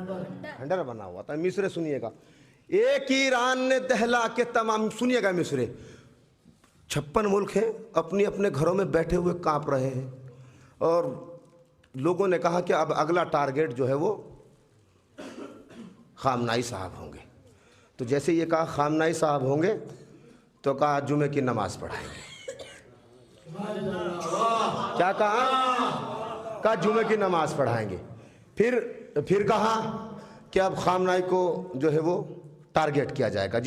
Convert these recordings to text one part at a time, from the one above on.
खंडर बना हुआ था। मिसरे सुनिएगा, एक ईरान ने दहला के तमाम, सुनिएगा मिसरे, 56 मुल्क हैं, अपनी अपने घरों में बैठे हुए कांप रहे हैं, और लोगों ने कहा कि अब अगला टारगेट जो है वो खामनाई साहब होंगे। तो जैसे ये कहा खामनाई साहब होंगे, तो कहा जुमे की नमाज पढ़ाएंगे। क्या कहा जुमे की नमाज पढ़ाएंगे। फिर कहा कि अब खामनाई को जो है वो टारगेट किया जाएगा।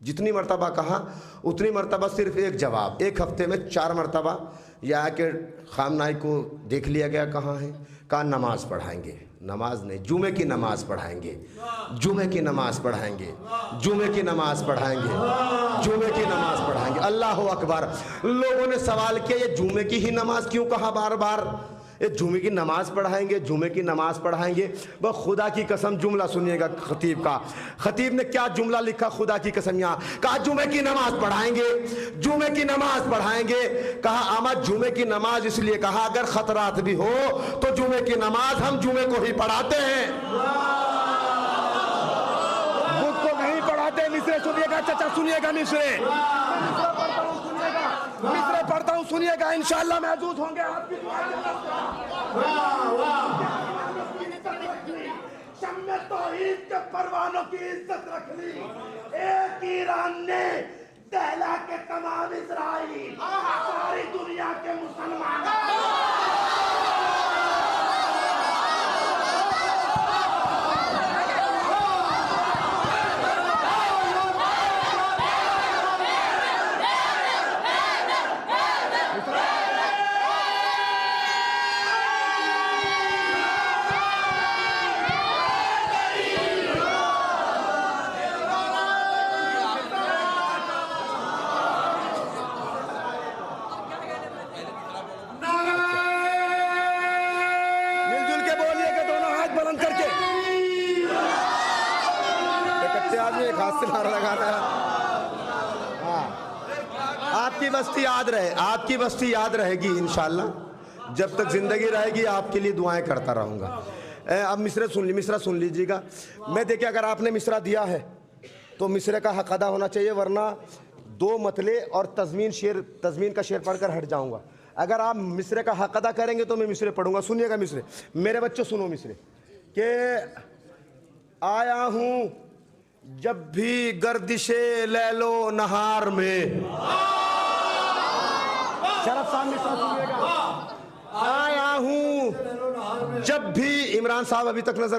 जितनी मर्तबा कहा उतनी मर्तबा सिर्फ एक जवाब, एक हफ्ते में 4 मर्तबा यह कि खामनाई को देख लिया गया कहाँ है, कहा नमाज पढ़ाएंगे। नमाज नहीं, जुमे की नमाज पढ़ाएंगे, जुमे की नमाज पढ़ाएंगे, जुमे की नमाज पढ़ाएंगे, जुमे की नमाज पढ़ाएंगे। अल्लाह अकबर। लोगों ने सवाल किया ये जुमे की ही नमाज क्यों कहा बार बार, ये जुमे की नमाज पढ़ाएंगे, जुमे की नमाज पढ़ाएंगे। बस खुदा की कसम जुमला सुनिएगा खतीब का। खतीब ने क्या जुमला लिखा, खुदा की कसम, यहाँ कहा जुमे की नमाज पढ़ाएंगे, जुमे की नमाज पढ़ाएंगे। कहा आमद जुमे की नमाज इसलिए कहा अगर खतरात भी हो तो जुमे की नमाज हम जुमे को ही पढ़ाते हैं, बुध को नहीं पढ़ाते। मिसरे सुनिएगा चाचा, सुनिएगा मिसरे पढ़ता हूँ, सुनिएगा, इंशाअल्लाह महजूद होंगे आपकी शम्मे तौहीद के परवानों की इज्जत रख ली। एक ईरान ने दहला के तमाम इजराइल, सारी दुनिया के मुसलमान। आपकी बस्ती याद रहे, आपकी बस्ती याद रहेगी इंशाअल्लाह। जब तक जिंदगी रहेगी आपके लिए दुआएं करता रहूँगा। अब मिसरा सुन लीजिएगा। मैं देखिए अगर आपने मिसरा दिया है तो मिसरे का हक अदा होना चाहिए, वरना 2 मतले और तज़मीन का शेर पढ़कर हट जाऊँगा। अगर आप मिसरे का हक अदा करेंगे तो मैं मिसरे पढ़ूँगा। सुनिएगा मिसरे, मेरे बच्चों सुनो मिसरे के आया हूँ जब भी गर्दिशे लैलो नहार में। शरफ साहब मिसरा सुनिएगा। आया हूँ जब भी, इमरान साहब अभी तक नजर